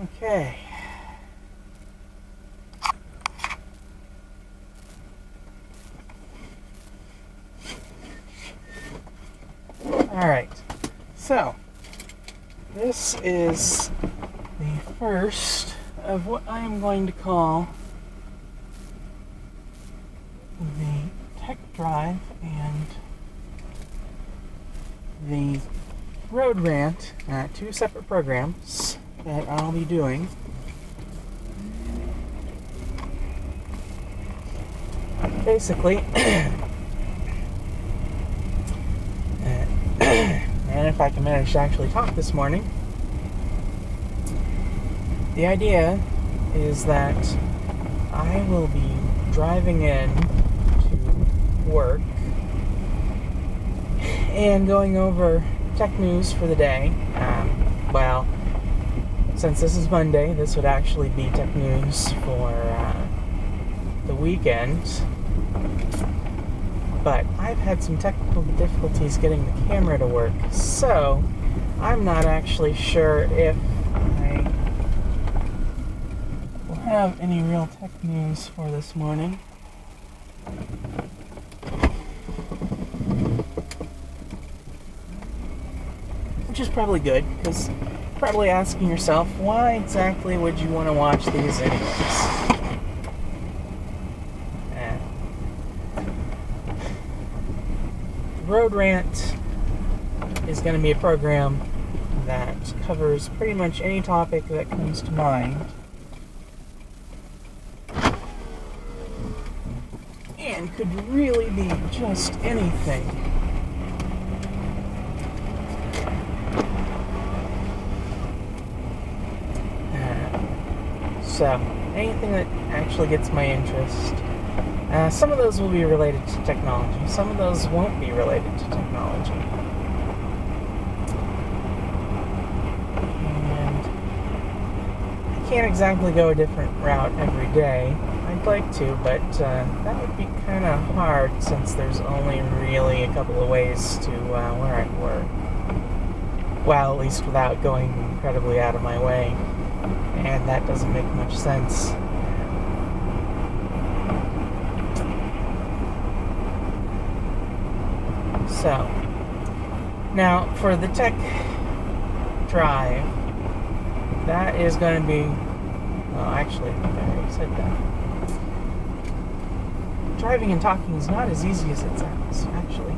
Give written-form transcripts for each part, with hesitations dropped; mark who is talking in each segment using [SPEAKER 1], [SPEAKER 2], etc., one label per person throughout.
[SPEAKER 1] Okay. Alright. So, this is the first of what I am going to call the Tech Drive and the Road Rant, two separate programs that I'll be doing. Basically, and if I can manage to actually talk this morning, the idea is that I will be driving in to work and going over tech news for the day. Well, since this is Monday, this would actually be tech news for the weekend. But I've had some technical difficulties getting the camera to work, so I'm not actually sure if I will have any real tech news for this morning. Which is probably good, because you're probably asking yourself, why exactly would you want to watch these anyways? Road Rant is going to be a program that covers pretty much any topic that comes to mind. And could really be just anything. So, anything that actually gets my interest. Some of those will be related to technology. Some of those won't be related to technology. And I can't exactly go a different route every day. I'd like to, but that would be kind of hard since there's only really a couple of ways to where I work. Well, at least without going incredibly out of my way. And that doesn't make much sense. So, now for the Tech Drive, that is going to be, well, actually, I already said that. Driving and talking is not as easy as it sounds, actually.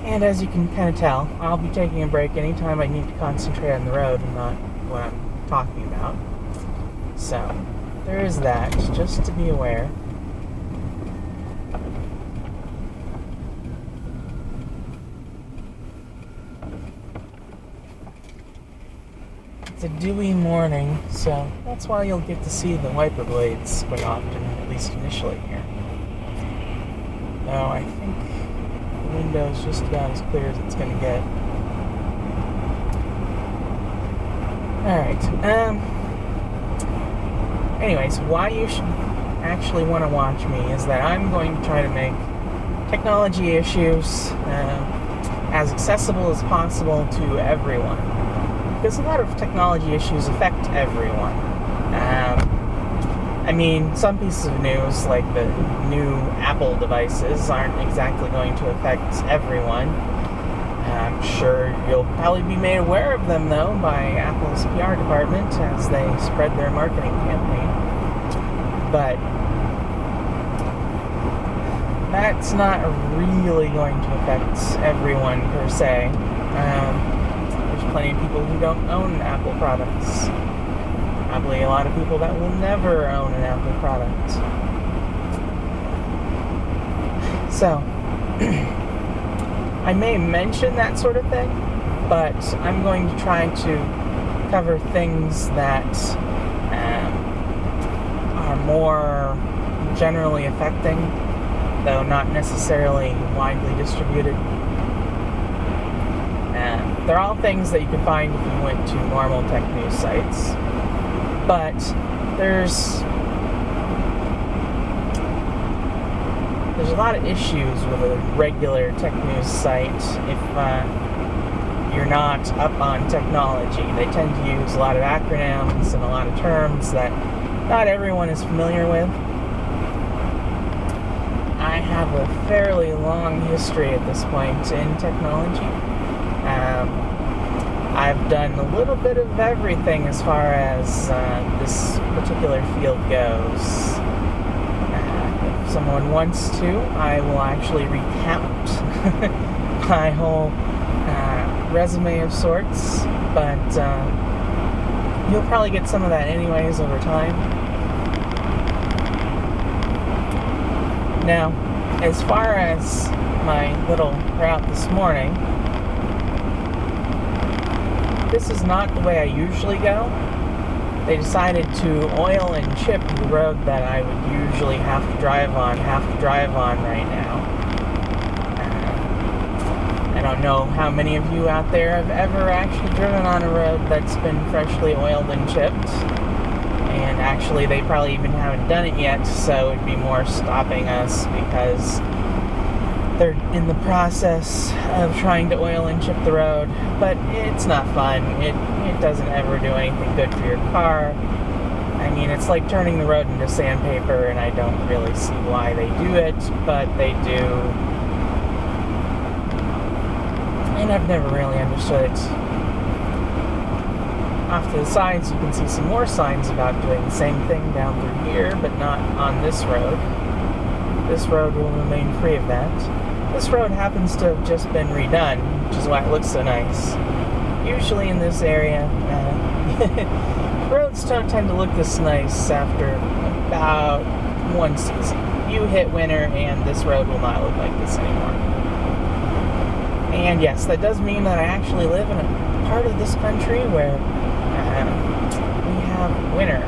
[SPEAKER 1] And as you can kind of tell, I'll be taking a break anytime I need to concentrate on the road and not what I'm talking about. So, there is that, just to be aware. It's a dewy morning, so that's why you'll get to see the wiper blades quite often, at least initially here. Though I think window's just about as clear as it's going to get. Alright, anyways, why you should actually want to watch me is that I'm going to try to make technology issues as accessible as possible to everyone. Because a lot of technology issues affect everyone. I mean, some pieces of news, like the new Apple devices, aren't exactly going to affect everyone. I'm sure you'll probably be made aware of them, though, by Apple's PR department as they spread their marketing campaign. But that's not really going to affect everyone, per se. There's plenty of people who don't own Apple products. Probably a lot of people that will never own an Apple product. So, I may mention that sort of thing, but I'm going to try to cover things that are more generally affecting, though not necessarily widely distributed. They're all things that you could find if you went to normal tech news sites. But there's lot of issues with a regular tech news site if you're not up on technology. They tend to use a lot of acronyms and a lot of terms that not everyone is familiar with. I have a fairly long history at this point in technology. I've done a little bit of everything as far as this particular field goes. If someone wants to, I will actually recount my whole resume of sorts, but you'll probably get some of that anyways over time. Now, as far as my little route this morning, this is not the way I usually go. They decided to oil and chip the road that I would usually have to drive on right now. I don't know how many of you out there have ever actually driven on a road that's been freshly oiled and chipped. And actually, they probably even haven't done it yet, so it'd be more stopping us because they're in the process of trying to oil and chip the road. But it's not fun. It doesn't ever do anything good for your car. I mean, it's like turning the road into sandpaper, and I don't really see why they do it, but they do. And I've never really understood it. Off to the sides, you can see some more signs about doing the same thing down through here, but not on this road. This road will remain free of that. This road happens to have just been redone, which is why it looks so nice. Usually in this area, roads don't tend to look this nice after about one season. You hit winter, and this road will not look like this anymore. And yes, that does mean that I actually live in a part of this country where we have winter,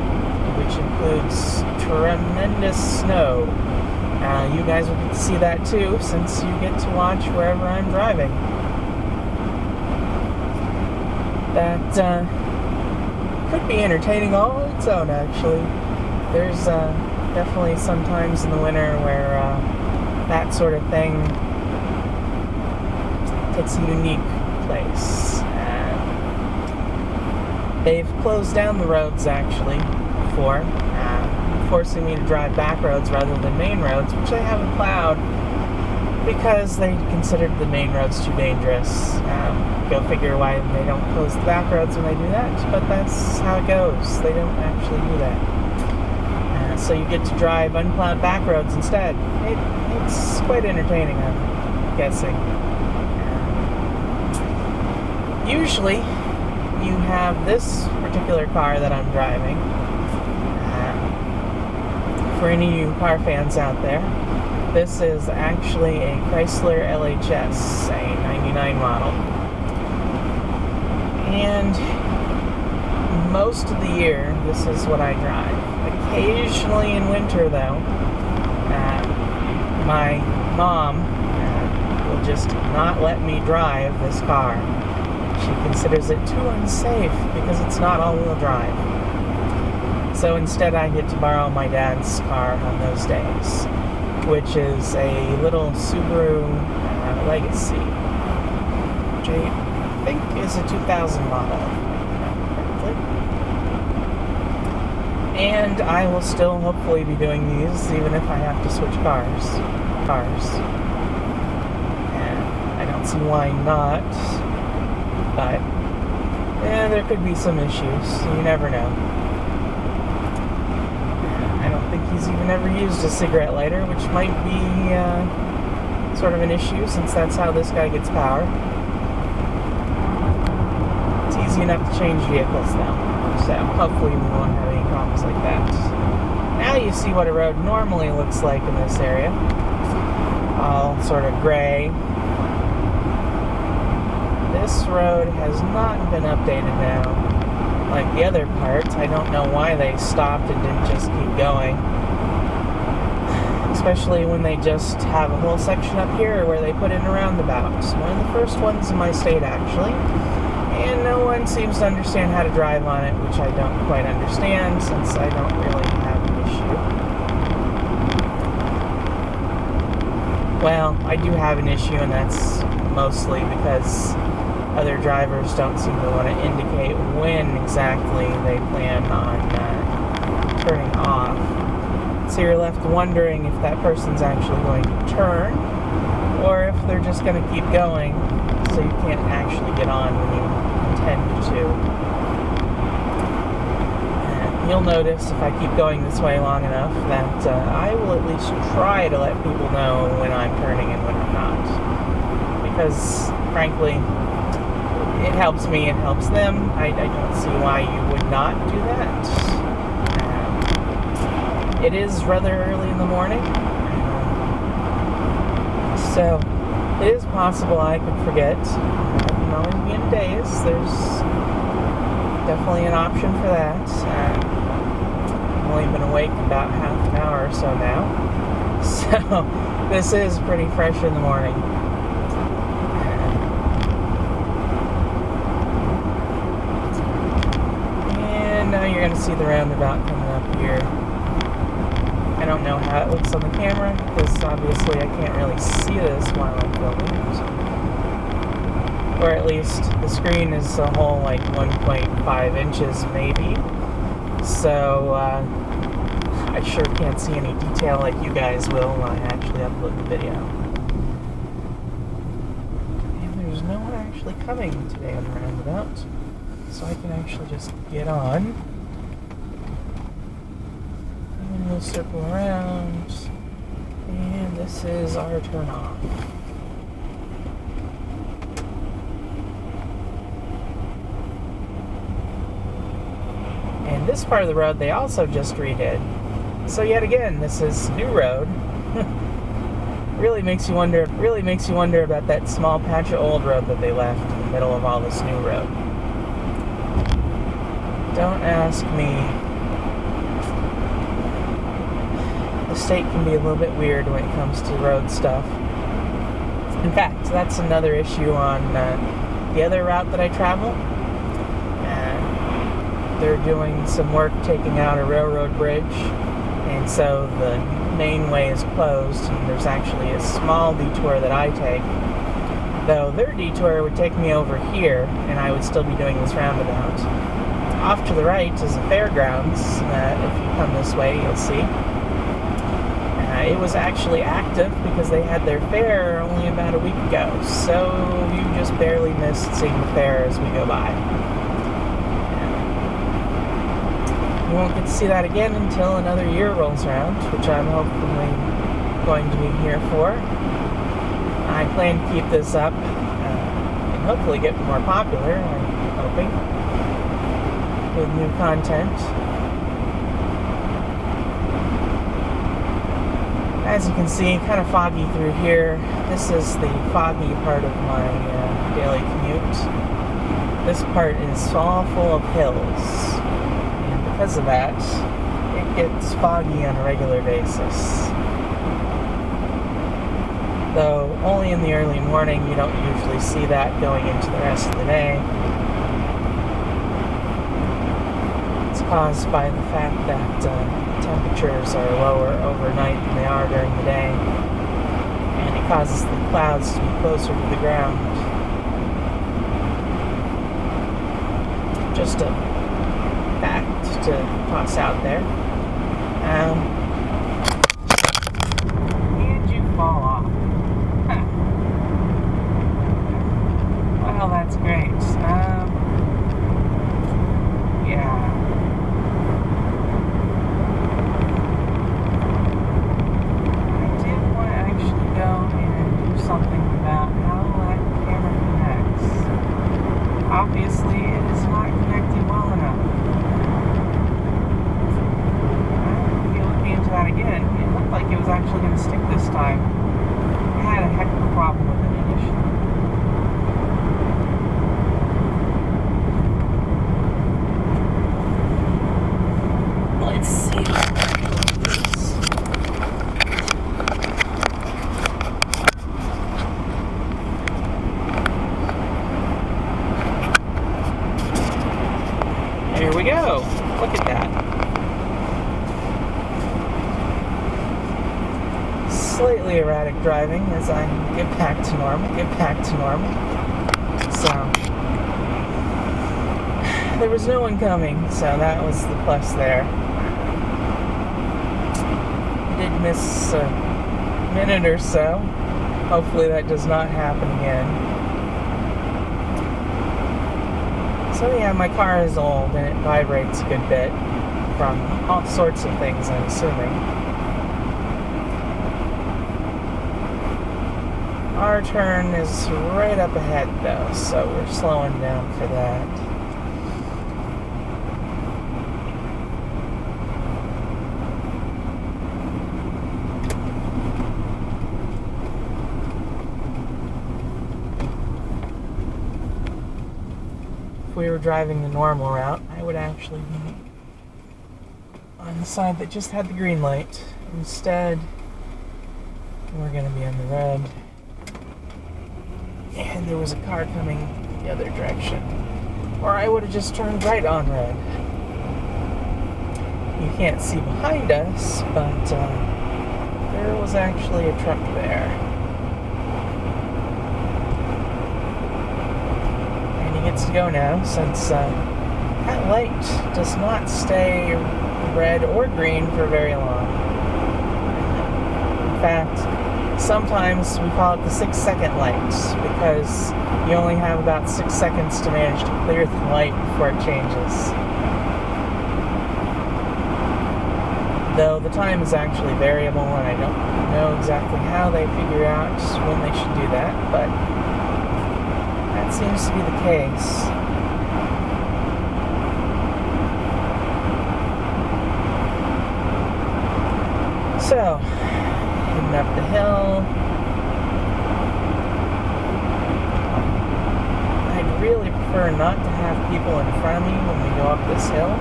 [SPEAKER 1] which includes tremendous snow. You guys will get to see that too, since you get to watch wherever I'm driving. That could be entertaining all on its own, actually. There's definitely some times in the winter where that sort of thing takes a unique place. They've closed down the roads, actually, for forcing me to drive back roads rather than main roads, which they haven't plowed because they considered the main roads too dangerous. Go figure why they don't close the back roads when they do that, but that's how it goes. They don't actually do that. So you get to drive unplowed back roads instead. It's quite entertaining, I'm guessing. Usually, you have this particular car that I'm driving. For any of you car fans out there, this is actually a Chrysler LHS, a 99 model. And most of the year, this is what I drive. Occasionally in winter, though, my mom will just not let me drive this car. She considers it too unsafe because it's not all-wheel drive. So instead I get to borrow my dad's car on those days, which is a little Subaru Legacy, which I think is a 2000 model, and I will still hopefully be doing these even if I have to switch cars. And I don't see why not, but there could be some issues. You never know. I don't think he's even ever used a cigarette lighter, which might be sort of an issue since that's how this guy gets power. It's easy enough to change vehicles now, so hopefully we won't have any problems like that. Now you see what a road normally looks like in this area. All sort of gray. This road has not been updated now. Like the other parts, I don't know why they stopped and didn't just keep going. Especially when they just have a whole section up here where they put in a roundabout. One of the first ones in my state, actually. And no one seems to understand how to drive on it, which I don't quite understand since I don't really have an issue. Well, I do have an issue, and that's mostly because other drivers don't seem to want to indicate when exactly they plan on turning off. So you're left wondering if that person's actually going to turn, or if they're just going to keep going, so you can't actually get on when you intend to. And you'll notice if I keep going this way long enough that I will at least try to let people know when I'm turning and when I'm not. Because, frankly, it helps me, it helps them. I don't see why you would not do that. It is rather early in the morning, so it is possible I could forget. I can always be in a daze. There's definitely an option for that. I've only been awake about half an hour or so now, so this is pretty fresh in the morning. And now you're going to see the roundabout coming up here. I don't know how it looks on the camera, because obviously I can't really see this while I'm filming it. Or at least the screen is a whole like 1.5 inches maybe. So I sure can't see any detail like you guys will when I actually upload the video. And there's no one actually coming today on the roundabout, so I can actually just get on. And we'll circle around, and this is our turn off. And this part of the road they also just redid. So yet again, this is new road. Really makes you wonder about that small patch of old road that they left in the middle of all this new road. Don't ask me. The state can be a little bit weird when it comes to road stuff. In fact, that's another issue on the other route that I travel. They're doing some work taking out a railroad bridge, and so the main way is closed, and there's actually a small detour that I take. Though their detour would take me over here, and I would still be doing this roundabout. Off to the right is the fairgrounds. If you come this way, you'll see. It was actually active because they had their fair only about a week ago, so you just barely missed seeing the fair as we go by. You won't get to see that again until another year rolls around, which I'm hopefully going to be here for. I plan to keep this up and hopefully get more popular, I'm hoping, with new content. As you can see, kind of foggy through here. This is the foggy part of my daily commute. This part is all full of hills. And because of that, it gets foggy on a regular basis. Though only in the early morning, you don't usually see that going into the rest of the day. It's caused by the fact that temperatures are lower overnight than they are during the day, and it causes the clouds to be closer to the ground. Just a fact to toss out there. And you fall off. Well, that's great. Yeah. Something about how that camera connects. Obviously, it is not connected well enough. I'll be looking into that again. It looked like it was actually going to stick this time. I had a heck of a problem with it initially. Let's see. Here we go. Look at that. slightly erratic driving as I get back to normal. So, there was no one coming, so that was the plus there. Did miss a minute or so. Hopefully that does not happen again. So yeah, my car is old and it vibrates a good bit from all sorts of things, I'm assuming. Our turn is right up ahead though, so we're slowing down for that. If we were driving the normal route, I would actually be on the side that just had the green light. Instead, we're going to be on the red. And there was a car coming the other direction. Or I would have just turned right on red. You can't see behind us, but there was actually a truck there. Gets to go now, since that light does not stay red or green for very long. In fact, sometimes we call it the 6-second light, because you only have about 6 seconds to manage to clear the light before it changes. Though the time is actually variable, and I don't know exactly how they figure out when they should do that, but that seems to be the case. So, heading up the hill. I'd really prefer not to have people in front of me when we go up this hill,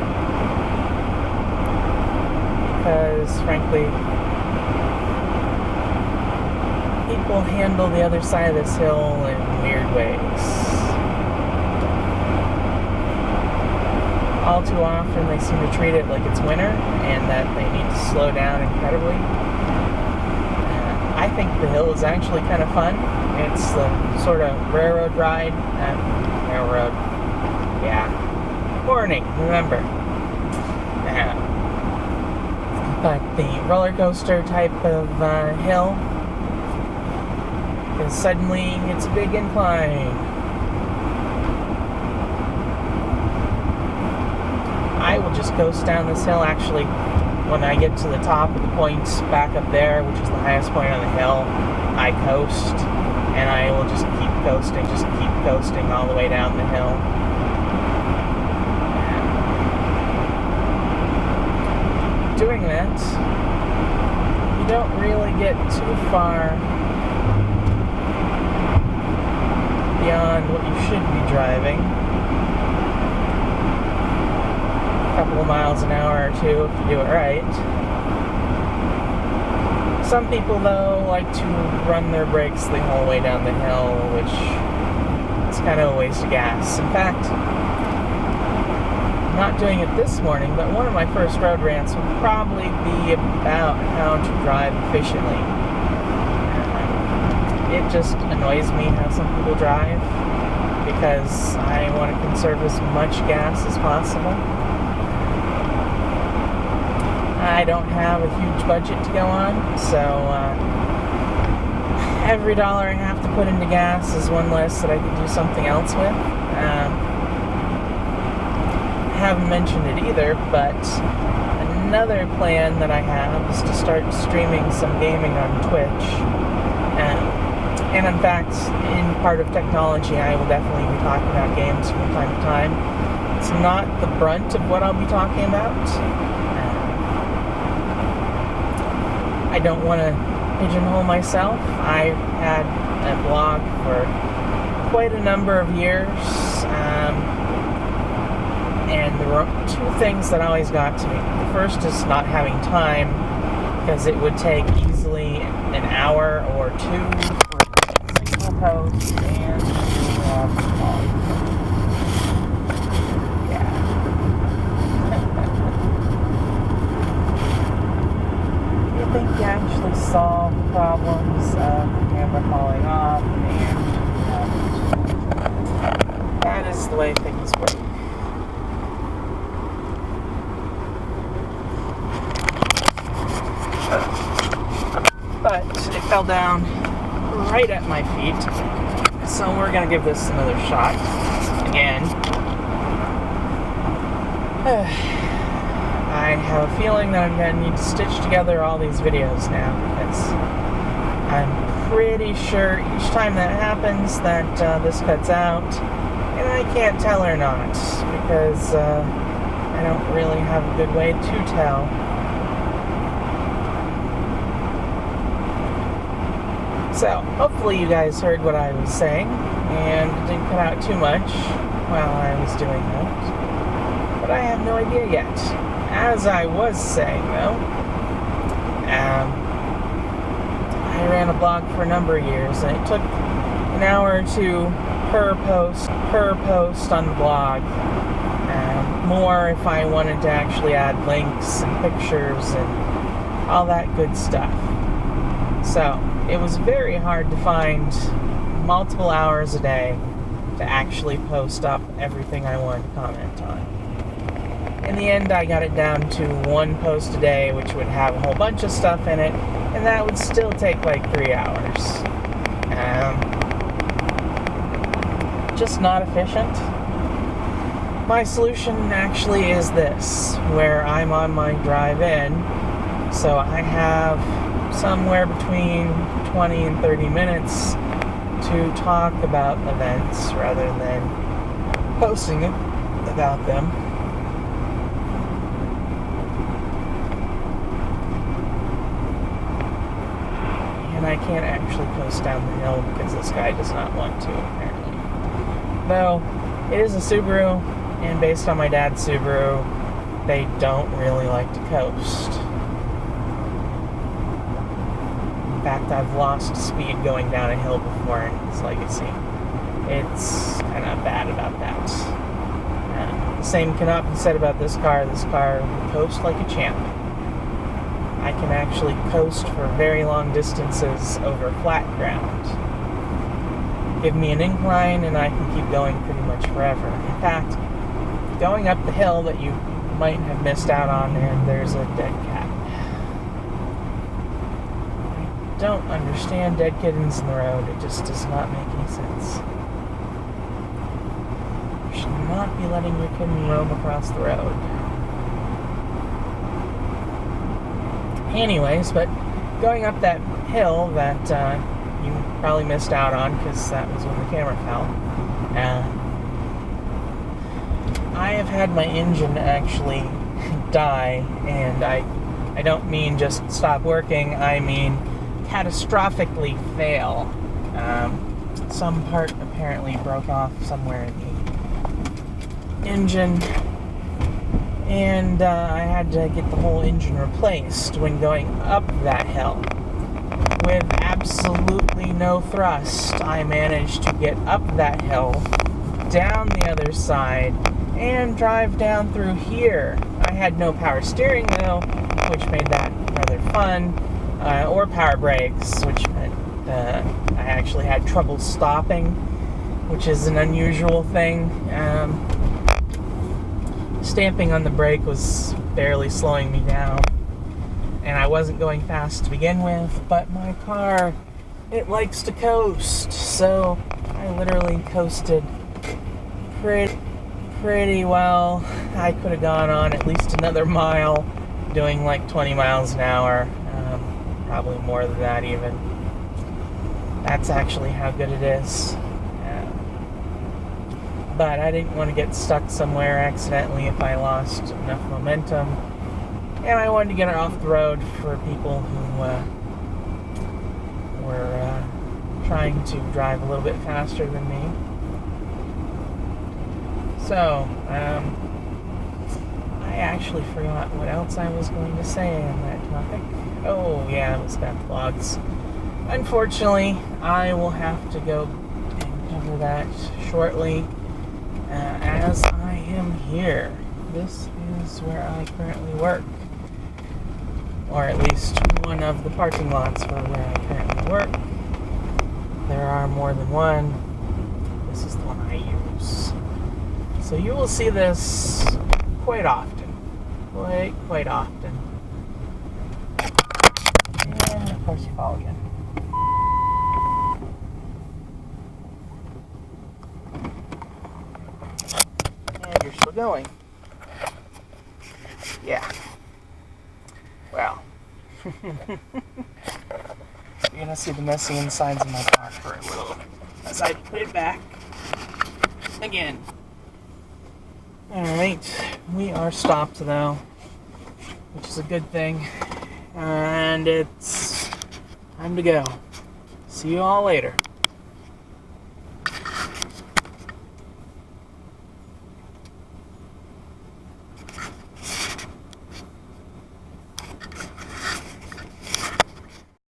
[SPEAKER 1] because, frankly, people handle the other side of this hill in weird ways. All too often they seem to treat it like it's winter and that they need to slow down incredibly. I think the hill is actually kind of fun. It's the sort of railroad ride. Railroad. Yeah. Morning, remember. But the roller coaster type of hill, because suddenly it's a big incline. I will just coast down this hill. Actually, when I get to the top of the point back up there, which is the highest point on the hill, I coast, and I will just keep coasting all the way down the hill. Doing that, you don't really get too far beyond what you should be driving. A couple of miles an hour or two if you do it right. Some people, though, like to run their brakes the whole way down the hill, which is kind of a waste of gas. In fact, I'm not doing it this morning, but one of my first road rants would probably be about how to drive efficiently. It just annoys me how some people drive, because I want to conserve as much gas as possible. I don't have a huge budget to go on, so every dollar I have to put into gas is one less that I could do something else with. I haven't mentioned it either, but another plan that I have is to start streaming some gaming on Twitch. And in fact, in part of technology, I will definitely be talking about games from time to time. It's not the brunt of what I'll be talking about. I don't want to pigeonhole myself. I had a blog for quite a number of years, and there were two things that always got to me. The first is not having time, because it would take easily an hour or two for a single post, and think you actually solve problems of the camera falling off, and that is the way things work. But it fell down right at my feet, so we're gonna give this another shot again. I have a feeling that I'm going to need to stitch together all these videos now, because I'm pretty sure each time that happens that this cuts out, and I can't tell or not, because I don't really have a good way to tell. So, hopefully you guys heard what I was saying, and it didn't cut out too much while I was doing that. But I have no idea yet. As I was saying, though, I ran a blog for a number of years, and it took an hour or two per post on the blog. More if I wanted to actually add links and pictures and all that good stuff. So, it was very hard to find multiple hours a day to actually post up everything I wanted to comment on. In the end, I got it down to one post a day, which would have a whole bunch of stuff in it, and that would still take like 3 hours. Just not efficient. My solution actually is this, where I'm on my drive in, so I have somewhere between 20 and 30 minutes to talk about events rather than posting about them. And I can't actually post down the hill because this guy does not want to, apparently. Though, it is a Subaru, and based on my dad's Subaru, they don't really like to coast. In fact, I've lost speed going down a hill before in his Legacy. It's kind of bad about that. The same cannot be said about this car. This car will coast like a champ. I can actually coast for very long distances over flat ground. Give me an incline and I can keep going pretty much forever. In fact, going up the hill that you might have missed out on, and there's a dead cat. I don't understand dead kittens in the road. It just does not make any sense. You should not be letting your kitten roam across the road. Anyways, but going up that hill that you probably missed out on because that was when the camera fell, I have had my engine actually die, and I don't mean just stop working, I mean catastrophically fail. Some part apparently broke off somewhere in the engine, and I had to get the whole engine replaced when going up that hill. With absolutely no thrust, I managed to get up that hill, down the other side, and drive down through here. I had no power steering though, which made that rather fun, or power brakes, which meant I actually had trouble stopping, which is an unusual thing. Stamping on the brake was barely slowing me down, and I wasn't going fast to begin with, but my car, it likes to coast, so I literally coasted pretty well. I could have gone on at least another mile, doing like 20 miles an hour, probably more than that even. That's actually how good it is. But I didn't want to get stuck somewhere accidentally if I lost enough momentum. And I wanted to get her off the road for people who were trying to drive a little bit faster than me. So, I actually forgot what else I was going to say on that topic. Oh, yeah, it was about the vlogs. Unfortunately, I will have to go and cover that shortly. As I am here. This is where I currently work. or at least one of the parking lots for where I currently work. There are more than one. This is the one I use. So you will see this quite often. Quite often. And of course you fall again. And you're still going. Yeah. Well. You're gonna see the messy insides of my car for a little as I put it back again. Alright, we are stopped though, which is a good thing. And it's time to go. See you all later.